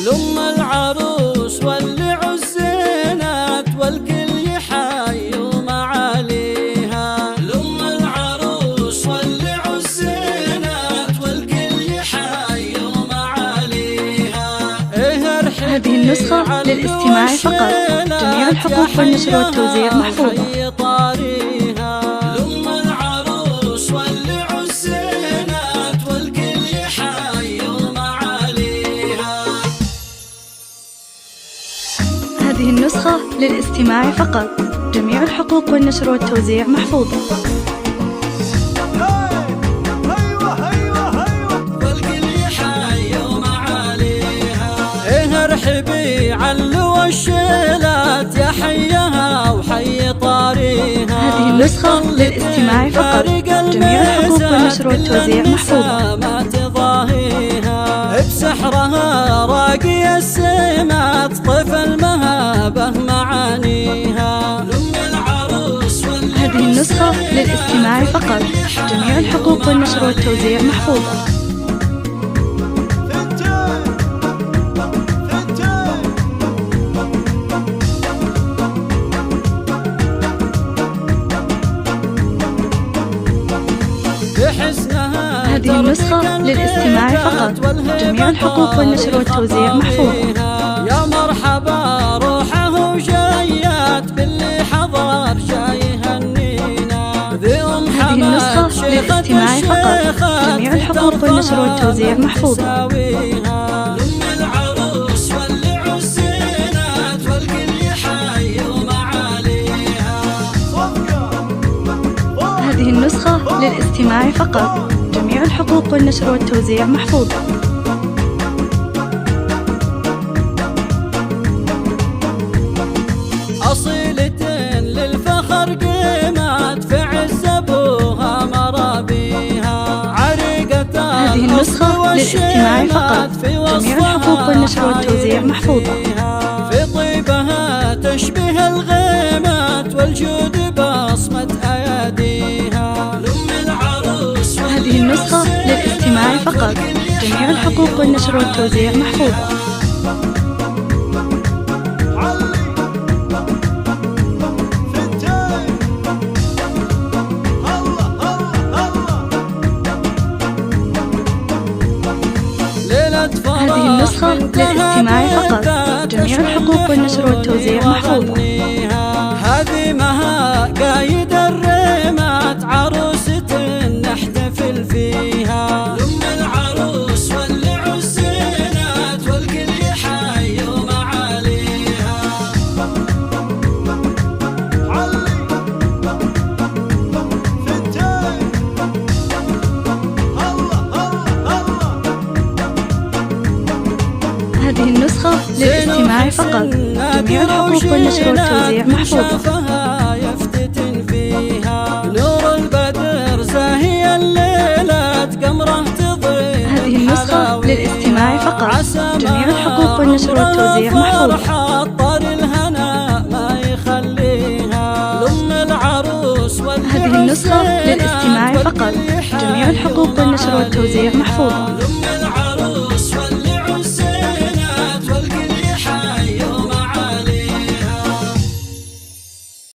لأم العروس واللي عزينات والكل يحيي ومعاليها. لأم العروس واللي عزينات والكل يحيي ومعاليها. هذه النسخة للاستماع فقط، جميع الحقوق والنشر والتوزيع محفوظة. هذه النسخة للاستماع فقط، جميع الحقوق والنشر والتوزيع محفوظة. ارحبي علو الشيلات يا حيها وحي طاريها. هذه النسخة للاستماع فقط، جميع الحقوق والنشر والتوزيع محفوظة. ما تضاهيها بسحرها راقي السمات طيف المهابة معانيها. هذه النسخة للاستماع فقط، جميع الحقوق والنشر والتوزيع محفوظة. هذه النسخة للاستماع فقط، جميع الحقوق والنشر والتوزيع محفوظة. يا مرحبا روحه وجايات باللي حضر جاي يهنينا. هذه النسخة للاستماع فقط، جميع الحقوق والنشر والتوزيع محفوظة. هذه النسخة للاستماع فقط، جميع الحقوق والنشر والتوزيع محفوظة. أصيلتين للفخر قيمات في عز أبوها مرابيها. عريقة هذه النسخة للاستماع فقط، جميع الحقوق والنشر والتوزيع محفوظة. في طيبها تشبه الغيمات والجود بصمة أياديها. هذه النسخة للاستماع فقط، جميع الحقوق والنشر والتوزيع محفوظة. هذه النسخة للاستماع فقط، جميع الحقوق والنشر والتوزيع محفوظة. هذه مها قايد الريمات عروسة نحتفل فيها. لأم العروس واللي عزينات والكل يحيي ومعاليها. هذه النسخة للاستماع فقط، جميع الحقوق والنشر والتوزيع محفوظة. يفتتن فيها نور البدر زاهي الليلات قمره تضيء. هذه النسخة للاستماع فقط، جميع الحقوق والنشر والتوزيع محفوظة. طار الهنا ما يخليها. لأم العروس هذه النسخة للاستماع فقط، جميع الحقوق والنشر والتوزيع محفوظة.